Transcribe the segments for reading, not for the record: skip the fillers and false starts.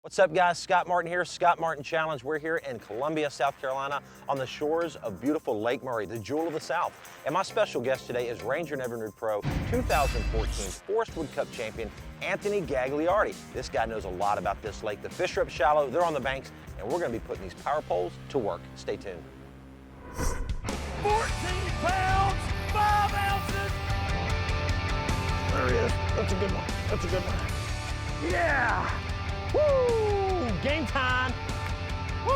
What's up, guys? Scott Martin here, Scott Martin Challenge. We're here in Columbia, South Carolina on the shores of beautiful Lake Murray, the jewel of the South. And my special guest today is Ranger and Evinrude Pro 2014 Forrest Wood Cup champion, Anthony Gagliardi. This guy knows a lot about this lake. The fish are up shallow, they're on the banks, and we're gonna be putting these power poles to work. Stay tuned. 14 pounds, 5 ounces. There he is. That's a good one. That's a good one. Yeah. Woo! Game time. Woo!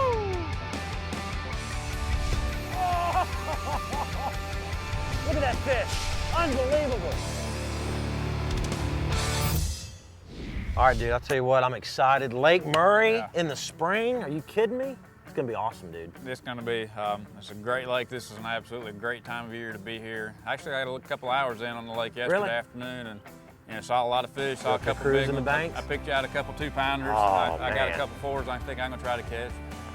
Oh. Look at that fish. Unbelievable. All right, dude, I'll tell you what, I'm excited. Lake Murray in the spring, are you kidding me? It's gonna be awesome, dude. It's gonna be, it's a great lake. This is an absolutely great time of year to be here. Actually, I had a couple hours in on the lake yesterday afternoon and saw a lot of fish, saw a couple big in the ones. banks? I picked out a couple 2-pounders. Oh, I got a man. couple 4s I think I'm gonna try to catch.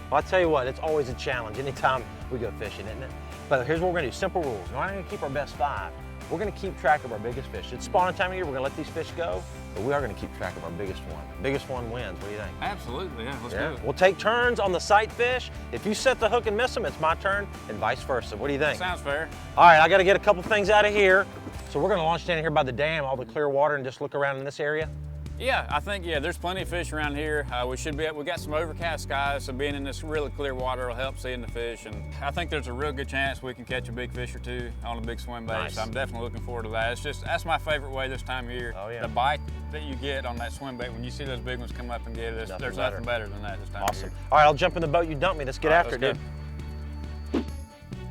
Well, I'll tell you what, it's always a challenge anytime we go fishing, isn't it? But here's what we're gonna do, simple rules. We're not gonna keep our best 5. We're gonna keep track of our biggest fish. It's spawning time of year, we're gonna let these fish go, but we are gonna keep track of our biggest one. Biggest one wins, what do you think? Absolutely, yeah, let's do it. We'll take turns on the sight fish. If you set the hook and miss them, it's my turn, and vice versa. What do you think? Sounds fair. All right, I gotta get a couple things out of here. So we're gonna launch down here by the dam, all the clear water, and just look around in this area? Yeah, I think, there's plenty of fish around here. We got some overcast skies, so being in this really clear water will help seeing the fish. And I think there's a real good chance we can catch a big fish or two on a big swim bait. Nice. So I'm definitely looking forward to that. That's my favorite way this time of year. Oh, yeah. The bite that you get on that swim bait when you see those big ones come up and get it, there's nothing better than that this time of year. Awesome. All right, I'll jump in the boat you dumped me. Let's get after it, let's dude.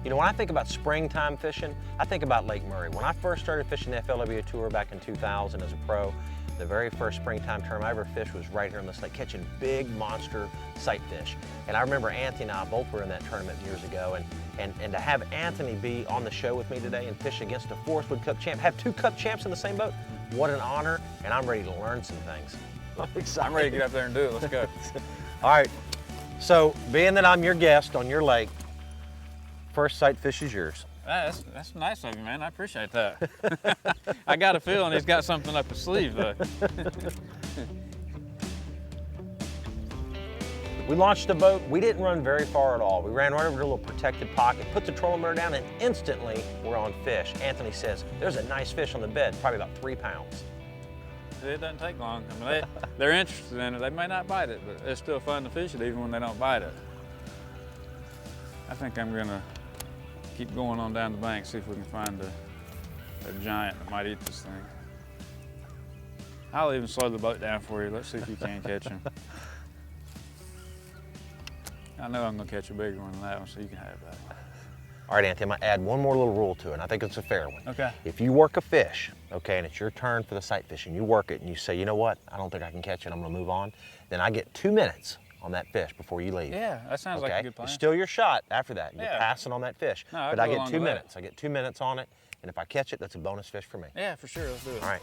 You know, when I think about springtime fishing, I think about Lake Murray. When I first started fishing the FLW Tour back in 2000 as a pro, the very first springtime tournament I ever fished was right here in this lake, catching big monster sight fish. And I remember Anthony and I both were in that tournament years ago, and to have Anthony be on the show with me today and fish against a Forrest Wood Cup champ, have 2 Cup champs in the same boat, what an honor, and I'm ready to learn some things. I'm excited. I'm ready to get up there and do it. Let's go. All right, so being that I'm your guest on your lake, first sight fish is yours. That's nice of you, man. I appreciate that. I got a feeling he's got something up his sleeve, though. We launched the boat. We didn't run very far at all. We ran right over to a little protected pocket, put the trolling motor down, and instantly we're on fish. Anthony says, there's a nice fish on the bed, probably about 3 pounds. It doesn't take long. I mean, they're interested in it. They may not bite it, but it's still fun to fish it even when they don't bite it. I think I'm gonna keep going on down the bank, see if we can find a giant that might eat this thing. I'll even slow the boat down for you. Let's see if you can catch him. I know I'm gonna catch a bigger one than that one, so you can have that. All right, Anthony, I'm gonna add one more little rule to it, and I think it's a fair one. Okay. If you work a fish, okay, and it's your turn for the sight fish, and you work it, and you say, you know what, I don't think I can catch it, I'm gonna move on, then I get 2 minutes on that fish before you leave. Yeah, that sounds like a good plan. It's still your shot after that. You're Yeah. passing on that fish. No, I'd but I go get along 2 with that. minutes. I get 2 minutes on it, and if I catch it, that's a bonus fish for me. Yeah, for sure, let's do it. All right.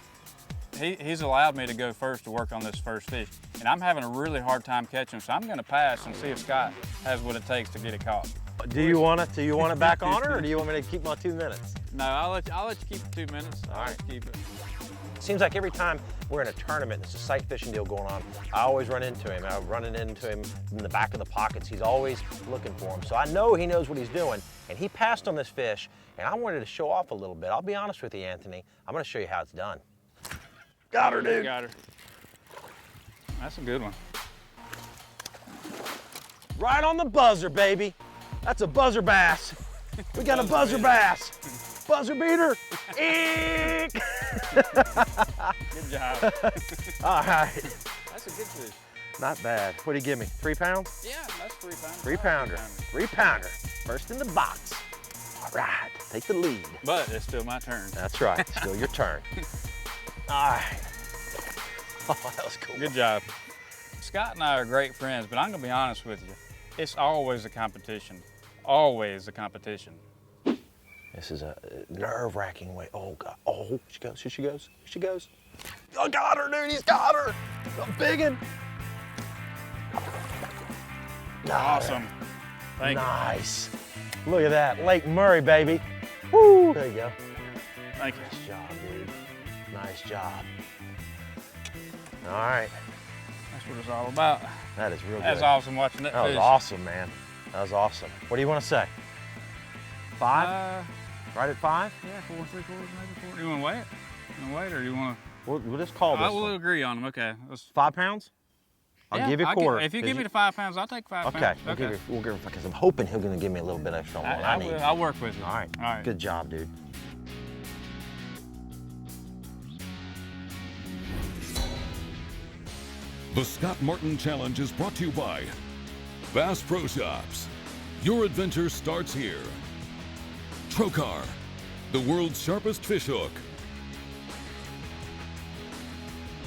He's allowed me to go first to work on this first fish, and I'm having a really hard time catching, so I'm gonna pass and see if Scott has what it takes to get it caught. Do you want it back on her, or do you want me to keep my 2 minutes? No, I'll let you keep the 2 minutes. All I'll right. let you keep it. Seems like every time we're in a tournament, there's a sight fishing deal going on, I always run into him. I'm running into him in the back of the pockets. He's always looking for him. So I know he knows what he's doing. And he passed on this fish, and I wanted to show off a little bit. I'll be honest with you, Anthony. I'm gonna show you how it's done. Got her, dude. Got her. That's a good one. Right on the buzzer, baby. That's a buzzer bass. We got a buzzer bass. Buzzer beater. Eek. Good job. All right. That's a good fish. Not bad. What do you give me? 3 pounds? Yeah, that's 3 pounds. 3 pounder. 3 pounder. First in the box. All right. Take the lead. But it's still my turn. That's right. Still your turn. All right. Oh, that was cool. Good job. Scott and I are great friends, but I'm gonna be honest with you. It's always a competition. Always a competition. This is a nerve-wracking way. Oh, God. Oh, here she goes. Here she goes. Here she goes. I got her, dude. He's got her. A big one. Awesome. Thank you. Nice. Look at that. Lake Murray, baby. Woo. There you go. Thank you. Nice job, dude. Nice job. All right. Let's That's what it's all about. That is real good. That's awesome watching that That fish. was awesome, man. That was awesome. What do you want to say? 5? Right at 5? Yeah, 4 3/4, maybe 4. Do you want to weigh it? You want to weigh it, or do you want to? We'll just call this We'll one. agree on them. Okay. 5 pounds? I'll give you a quarter. If you give me the 5 pounds, I'll take 5 Okay, pounds. we'll give you, because I'm hoping he's going to give me a little bit extra on what I need. I'll work with you. All right. All right. Good job, dude. The Scott Martin Challenge is brought to you by Bass Pro Shops. Your adventure starts here. Trokar, the world's sharpest fish hook.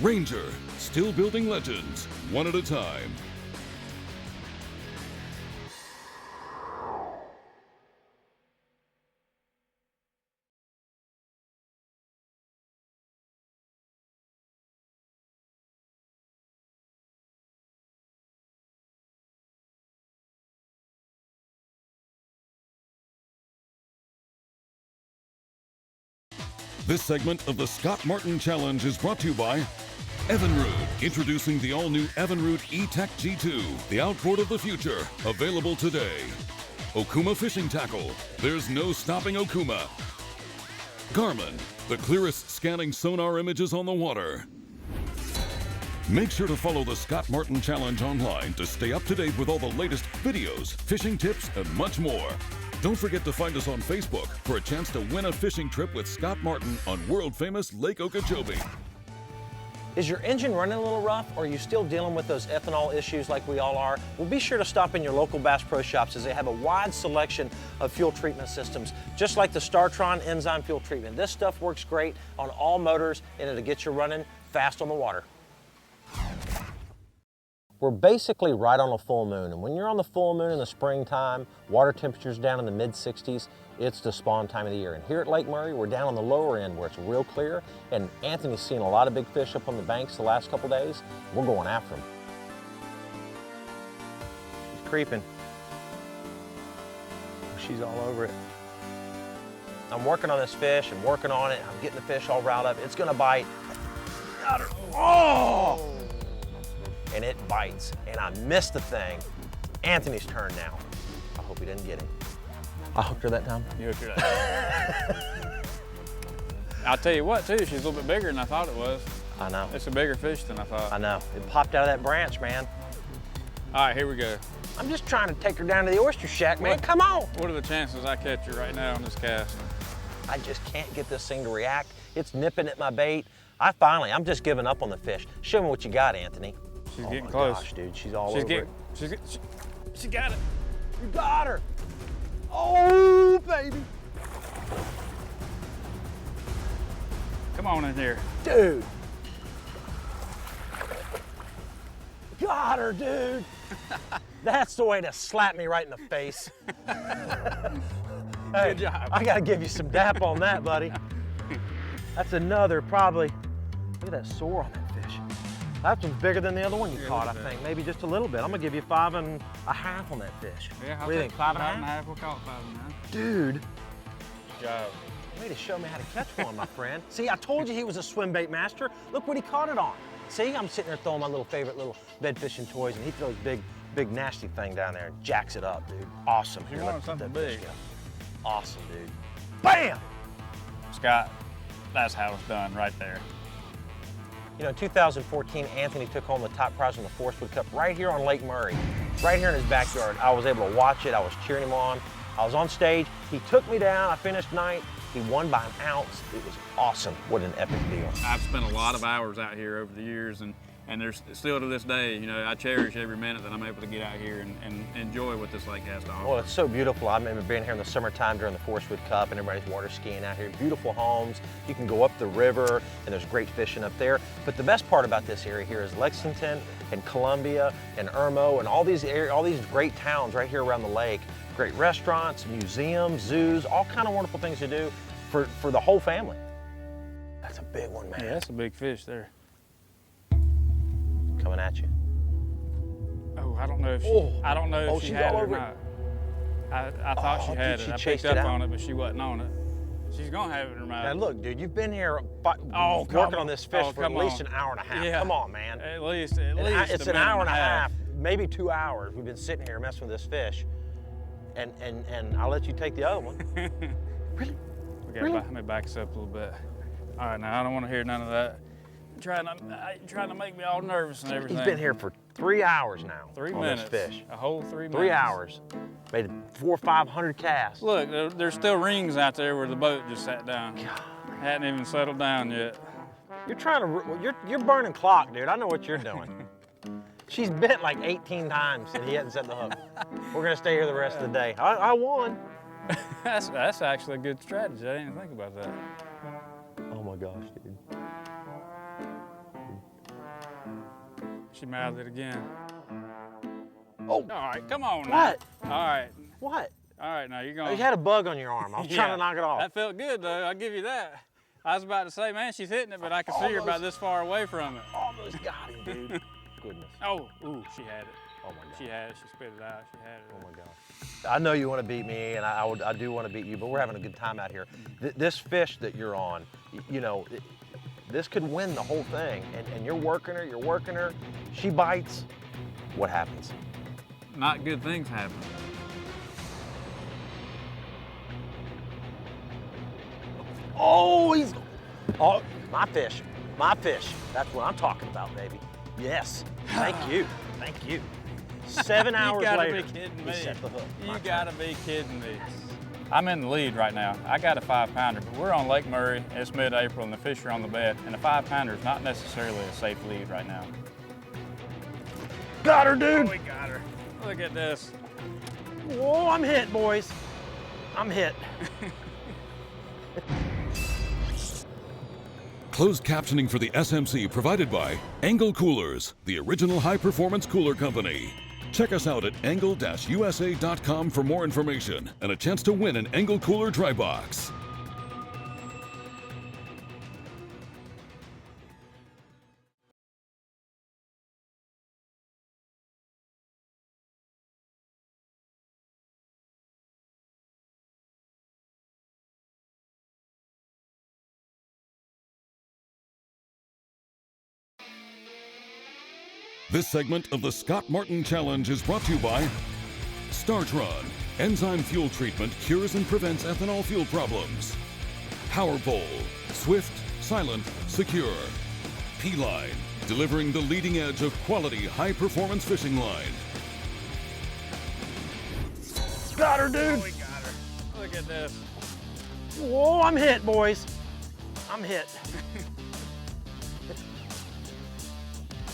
Ranger, still building legends, one at a time. This segment of the Scott Martin Challenge is brought to you by Evinrude, introducing the all-new Evinrude E-TEC G2, the outboard of the future, available today. Okuma Fishing Tackle, there's no stopping Okuma. Garmin, the clearest scanning sonar images on the water. Make sure to follow the Scott Martin Challenge online to stay up to date with all the latest videos, fishing tips, and much more. Don't forget to find us on Facebook for a chance to win a fishing trip with Scott Martin on world-famous Lake Okeechobee. Is your engine running a little rough, or are you still dealing with those ethanol issues like we all are? Well, be sure to stop in your local Bass Pro Shops, as they have a wide selection of fuel treatment systems, just like the Startron enzyme fuel treatment. This stuff works great on all motors, and it'll get you running fast on the water. We're basically right on a full moon, and when you're on the full moon in the springtime, water temperatures down in the mid-60s, it's the spawn time of the year. And here at Lake Murray, we're down on the lower end where it's real clear, and Anthony's seen a lot of big fish up on the banks the last couple days. We're going after them. She's creeping. She's all over it. I'm working on this fish and working on it. I'm getting the fish all riled up. It's gonna bite. Got her. Oh! And it bites, and I missed the thing. Anthony's turn now. I hope he didn't get him. I hooked her that time. You hooked her that. I'll tell you what, too, she's a little bit bigger than I thought it was. I know. It's a bigger fish than I thought. I know. It popped out of that branch, man. All right, here we go. I'm just trying to take her down to the oyster shack, man. Come on. What are the chances I catch her right now on this cast? I just can't get this thing to react. It's nipping at my bait. I'm just giving up on the fish. Show me what you got, Anthony. She's Oh getting my close. gosh, dude, she's all over it. She got it. You got her. Oh, baby. Come on in here. Dude. Got her, dude. That's the way to slap me right in the face. Hey, Good job. I gotta give you some dap on that, buddy. That's another probably, look at that sore on that fish. That one's bigger than the other one you caught, I think. Maybe just a little bit. I'm gonna give you 5.5 on that fish. Yeah, What do you think, 5.5? We'll call it 5.5. Dude, Good job. way to show me how to catch one, my friend. See, I told you he was a swim bait master. Look what he caught it on. See, I'm sitting there throwing my favorite little bed fishing toys, and he throws big nasty thing down there and jacks it up, dude. Awesome. You Here, want let something that fish big. go. Awesome, dude. Bam! Scott, that's how it's done right there. You know, in 2014, Anthony took home the top prize on the Forrest Wood Cup right here on Lake Murray, right here in his backyard. I was able to watch it. I was cheering him on. I was on stage. He took me down. I finished ninth. He won by an ounce. It was awesome. What an epic deal. I've spent a lot of hours out here over the years, and there's still to this day, you know, I cherish every minute that I'm able to get out here and enjoy what this lake has to offer. Well, it's so beautiful. I remember being here in the summertime during the Forrest Wood Cup, and everybody's water skiing out here. Beautiful homes. You can go up the river, and there's great fishing up there. But the best part about this area here is Lexington and Columbia and Irmo and all these great towns right here around the lake. Great restaurants, museums, zoos, all kind of wonderful things to do for the whole family. That's a big one, man. Yeah, that's a big fish there. Coming at you. Oh, I don't know if she she's had all it or over it. not. I thought she had she it. I chased picked it up out. on it, but she wasn't on it. She's gonna have it in her mouth. Now look, dude, you've been here working on this fish for at least an hour and a half. Yeah. Come on, man. At least It's an hour and a half, maybe 2 hours. We've been sitting here messing with this fish, and I'll let you take the other one. Really? Okay, let me back us up a little bit. All right, now I don't want to hear none of that. Trying to make me all nervous and everything. He's been here for 3 hours now. 3 on minutes. This fish. A whole 3 minutes. 3 hours. Made 400 or 500 casts. Look, there's still rings out there where the boat just sat down. Hadn't even settled down yet. You're burning clock, dude. I know what you're doing. She's bit like 18 times and he hasn't set the hook. We're gonna stay here the rest of the day. I won. That's actually a good strategy. I didn't even think about that. Oh my gosh, dude. She mouthed it again. Oh. All right, come on now. What? All right. What? All right, now you're going. You had a bug on your arm. I was trying to knock it off. That felt good though, I'll give you that. I was about to say, man, she's hitting it, but I can see her about this far away from it. Almost got him, dude. Goodness. Oh, ooh, she had it. Oh my God. She had it, she spit it out, she had it. Oh my gosh. I know you want to beat me, and I do want to beat you, but we're having a good time out here. This fish that you're on, you know, this could win the whole thing. And you're working her, she bites. What happens? Not good things happen. Oh, my fish. That's what I'm talking about, baby. Yes, thank you. 7 hours later, You gotta be kidding me. he set the hook. You gotta be kidding me. I'm in the lead right now. I got a 5-pounder, but we're on Lake Murray. It's mid-April and the fish are on the bed, and a 5-pounder is not necessarily a safe lead right now. Got her, dude. Oh, we got her. Look at this. Whoa, I'm hit, boys. I'm hit. Closed captioning for the SMC provided by Engel Coolers, the original high-performance cooler company. Check us out at engel-usa.com for more information and a chance to win an Engel Cooler Dry Box. This segment of the Scott Martin Challenge is brought to you by Startron. Enzyme fuel treatment cures and prevents ethanol fuel problems. PowerPole. Swift, silent, secure. P-Line. Delivering the leading edge of quality, high-performance fishing line. Got her, dude. Oh, we got her. Look at this. Whoa, I'm hit, boys. I'm hit.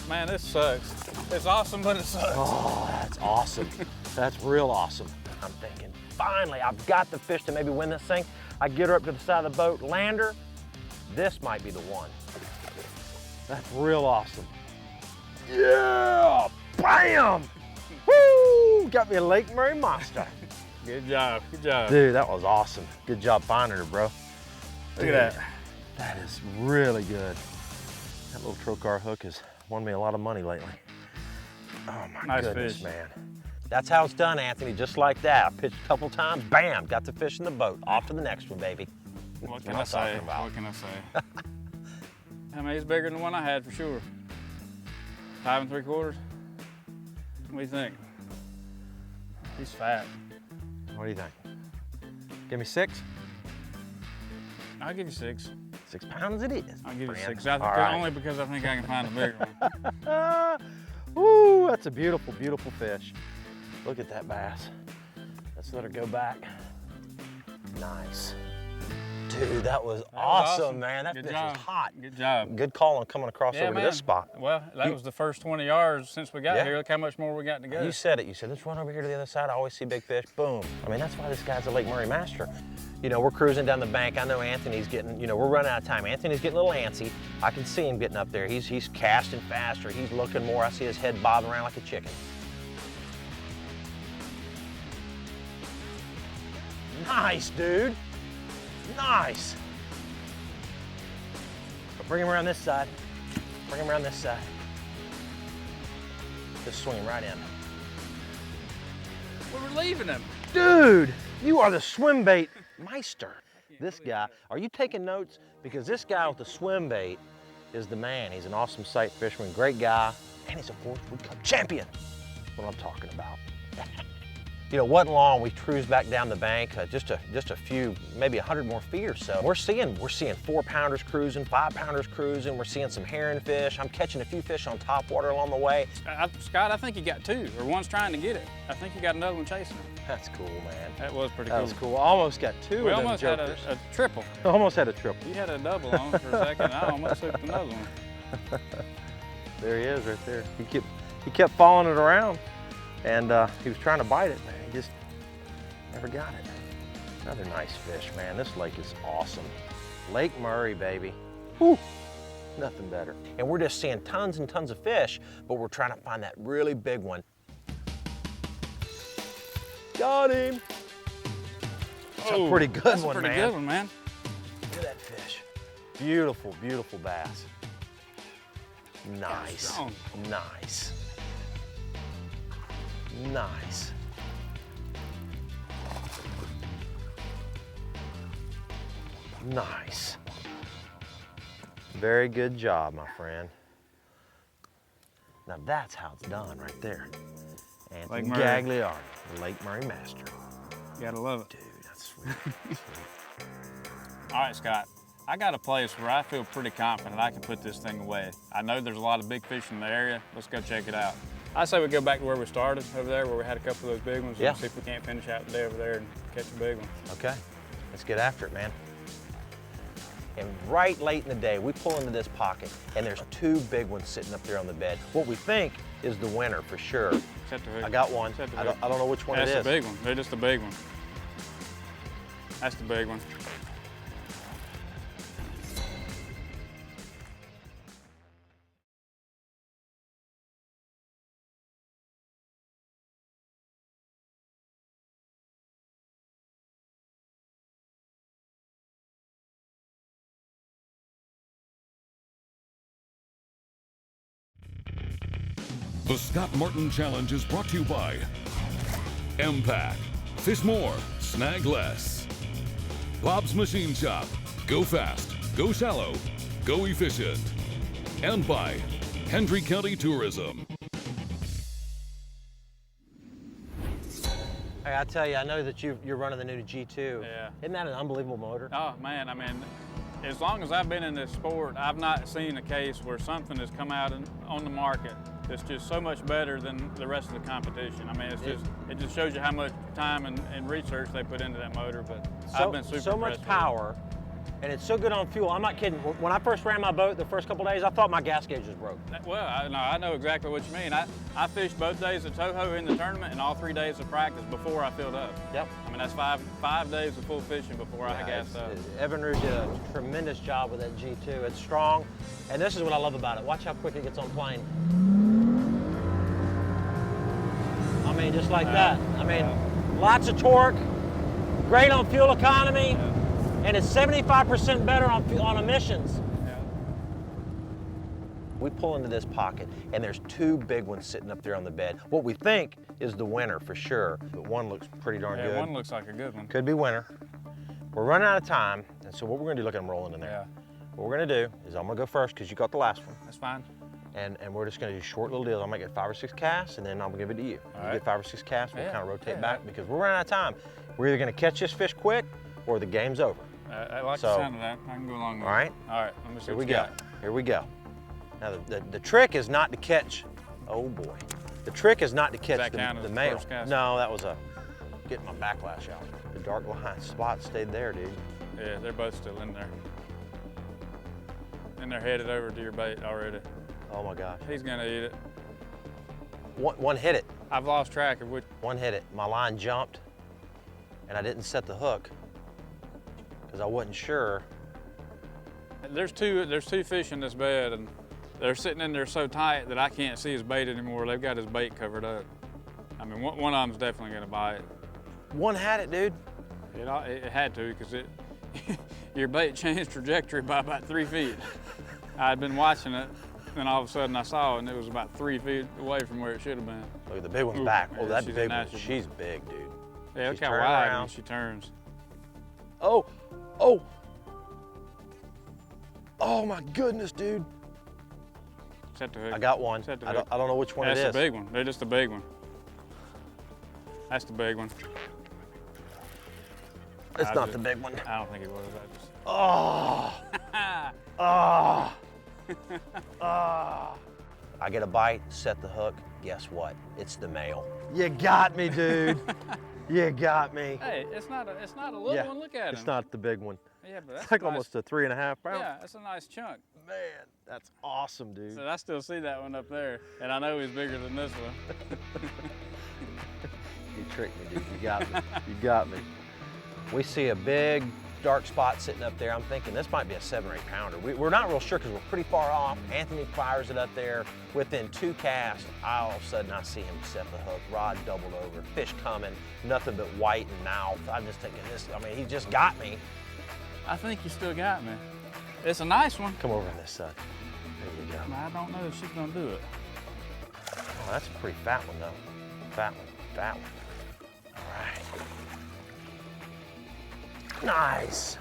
Man, this sucks. It's awesome, but it sucks. Oh, that's awesome. That's real awesome. I'm thinking, finally, I've got the fish to maybe win this thing. I get her up to the side of the boat, land her. This might be the one. That's real awesome. Yeah, bam! Woo! Got me a Lake Murray monster. Good job, good job. Dude, that was awesome. Good job finding her, bro. Look at that. That is really good. That little Trokar hook has won me a lot of money lately. Oh my Nice goodness, fish. man. That's how it's done, Anthony, just like that. I pitched a couple times, bam, got the fish in the boat. Off to the next one, baby. What can I'm I say? talking about. What can I say? I mean, he's bigger than the one I had for sure. 5 3/4. What do you think? He's fat. What do you think? Give me 6? I'll give you 6. 6 pounds it is. I'll give you friend. 6. All right. Only because I think I can find a bigger one. Woo, that's a beautiful, beautiful fish. Look at that bass. Let's let her go back. Nice. Dude, that was awesome, man. That Good fish job. is hot. Good job. Good call on coming across over to this spot. Well, that was the first 20 yards since we got Yeah. here. Look how much more we got to go. You said it. You said, let's run over here to the other side. I always see big fish. Boom. I mean, that's why this guy's a Lake Murray master. You know, we're cruising down the bank. I know Anthony's getting, you know, we're running out of time. Anthony's getting a little antsy. I can see him getting up there. He's casting faster. He's looking more. I see his head bobbing around like a chicken. Nice, dude. Nice. Bring him around this side. Bring him around this side. Just swing him right in. We were leaving him. Dude, you are the swim bait meister. This guy, are you taking notes? Because this guy with the swim bait is the man. He's an awesome sight fisherman, great guy, and he's a Forrest Wood Cup champion. That's what I'm talking about. You know, wasn't long, we cruised back down the bank, just a few, maybe 100 more feet or so. We're seeing 4-pounders cruising, 5-pounders cruising. We're seeing some herring fish. I'm catching a few fish on top water along the way. Scott, I think you got 2, or one's trying to get it. I think you got another one chasing him. That's cool, man. That was pretty cool. That was cool. Almost got 2 We of them almost had jokers. a triple. Almost had a triple. You had a double on for a second. I almost took another one. There he is right there. He kept following it around, and he was trying to bite it, man. He just never got it. Another nice fish, man. This lake is awesome. Lake Murray, baby. Whew. Nothing better. And we're just seeing tons and tons of fish, but we're trying to find that really big one. Got him. That's a pretty good That's one, a pretty man. good one, man. Look at that fish. Beautiful, beautiful bass. Nice. strong. Nice. Nice. Nice. Very good job, my friend. Now that's how it's done right there. Anthony Lake Murray. Gagliardi, the Lake Murray master. You gotta love it. Dude, that's sweet. That's sweet. All right, Scott. I got a place where I feel pretty confident I can put this thing away. I know there's a lot of big fish in the area. Let's go check it out. I say we go back to where we started over there, where we had a couple of those big ones. Yeah. And see if we can't finish out the day over there and catch a big one. Okay, let's get after it, man. And right late in the day, we pull into this pocket, and there's 2 big ones sitting up there on the bed. What we think is the winner for sure. Set the hook. I got one. Set the I hook. don't know which one That's it is. the big one. They're just the big one. That's the big one. The Scott Martin Challenge is brought to you by MPAC. Fish more, snag less. Bob's Machine Shop. Go fast, go shallow, go efficient. And by Hendry County Tourism. Hey, I tell you, I know that you're running the new G2. Yeah. Isn't that an unbelievable motor? Oh man, I mean, as long as I've been in this sport, I've not seen a case where something has come out on the market that's just so much better than the rest of the competition. I mean, it just shows you how much time and research they put into that motor. But I've been super so much impressed with it. power, and it's so good on fuel. I'm not kidding. When I first ran my boat the first couple days, I thought my gas gauge was broke. Well, I know exactly what you mean. I fished both days of Toho in the tournament and all 3 days of practice before I filled up. Yep. I mean, that's five days of full fishing before I gassed up. Evinrude did a tremendous job with that G2. It's strong, and this is what I love about it. Watch how quick it gets on plane. I mean, just like that. I mean, lots of torque, great on fuel economy, and it's 75% better on emissions. Yeah. We pull into this pocket, and there's 2 big ones sitting up there on the bed. What we think is the winner for sure, but one looks pretty darn Yeah, good. one looks like a good one. Could be winner. We're running out of time, and so what we're gonna do, look at them rolling in there. Yeah, What we're gonna do is I'm gonna go first because you got the last one. that's fine. And we're just gonna do short little deals. I'm gonna get 5 or 6 casts, and then I'm gonna give it to you. All You right. get 5 or 6 casts, we'll Yeah, kind of rotate yeah. back because we're running out of time. We're either gonna catch this fish quick or the game's over. I like So- the sound of that. I can go along with All right? it. All right, let me see Here what we you go. got. Here we go. Now the trick is not to catch, oh boy. The trick is not to catch that count the as the male. first cast? No, that was getting my backlash out. The dark line spot stayed there, dude. Yeah, they're both still in there. And they're headed over to your bait already. Oh my gosh. He's gonna eat it. One hit it. I've lost track of which. One hit it. My line jumped, and I didn't set the hook because I wasn't sure. There's two fish in this bed, and they're sitting in there so tight that I can't see his bait anymore. They've got his bait covered up. I mean, one of them's definitely gonna bite. One had it, dude. It had to, because your bait changed trajectory by about 3 feet. I'd been watching it, and all of a sudden I saw it, and it was about 3 feet away from where it should have been. Look at the big one's Ooh, back. yeah, Oh, that she's big a one. nasty She's big, dude. Yeah, look She's how turning wide around. when she turns. Oh, Oh. Oh my goodness, dude. Set the hook. I got one. Set the I hook. don't know which one That's it is. the big one. They're just the big one. That's the big one. It's not the big one. I don't think it was. I just... Oh. Oh. Oh. I get a bite, set the hook. Guess what? It's the male. You got me, dude. You got me. Hey, it's not a little one. Look at him. It's not the big one. Yeah, but that's It's like nice. almost a 3.5 pound. Yeah, that's a nice chunk. Man, that's awesome, dude. So I still see that one up there, and I know he's bigger than this one. You tricked me, dude. You got me. You got me. We see a big dark spot sitting up there. I'm thinking this might be a 7 or 8 pounder. We're not real sure because we're pretty far off. Anthony fires it up there. Within 2 casts, all of a sudden I see him set the hook, rod doubled over, fish coming, nothing but white and mouth. I'm just thinking this, I mean, he just got me. I think you still got me. It's a nice one. Come over on this side. There you go. I don't know if she's gonna do it. Oh, that's a pretty fat one though. Fat one, fat one. All right. Nice.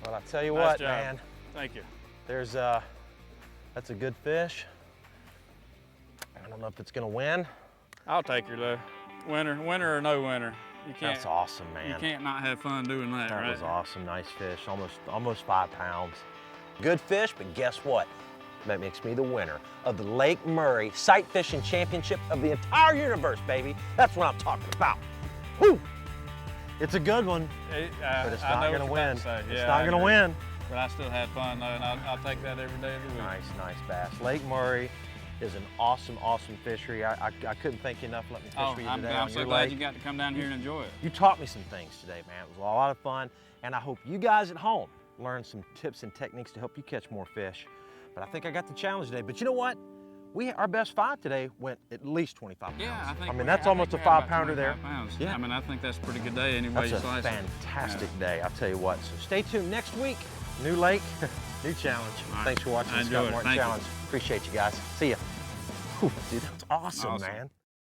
Well, I tell you Nice what, job. man. Thank you. There's that's a good fish. I don't know if it's gonna win. I'll take her though. Winner or no winner. You can't. That's awesome, man. You can't not have fun doing that, That right? was awesome. Nice fish. Almost 5 pounds. Good fish, but guess what? That makes me the winner of the Lake Murray Sight Fishing Championship of the entire universe, baby. That's what I'm talking about. Woo! It's a good one, but it's not gonna win. It's not gonna win. But I still had fun though, and I'll take that every day of the week. Nice bass. Lake Murray is an awesome fishery. I couldn't thank you enough for letting me fish for you today I'm on so your glad lake. you got to come down here and enjoy it. You taught me some things today, man. It was a lot of fun, and I hope you guys at home learned some tips and techniques to help you catch more fish. But I think I got the challenge today. But you know what? Our best 5 today went at least 25 pounds. Yeah, I think. that's almost a 5 pounder there. Pounds. Yeah. I mean, I think that's a pretty good day anyway. That's you a slice it. fantastic day. I'll tell you what. So stay tuned next week. New lake, new challenge. All right. Thanks for watching I the Scott enjoyed it. Martin Thank you. Challenge. Appreciate you guys. See ya. Whew, dude, that was awesome, Awesome. man.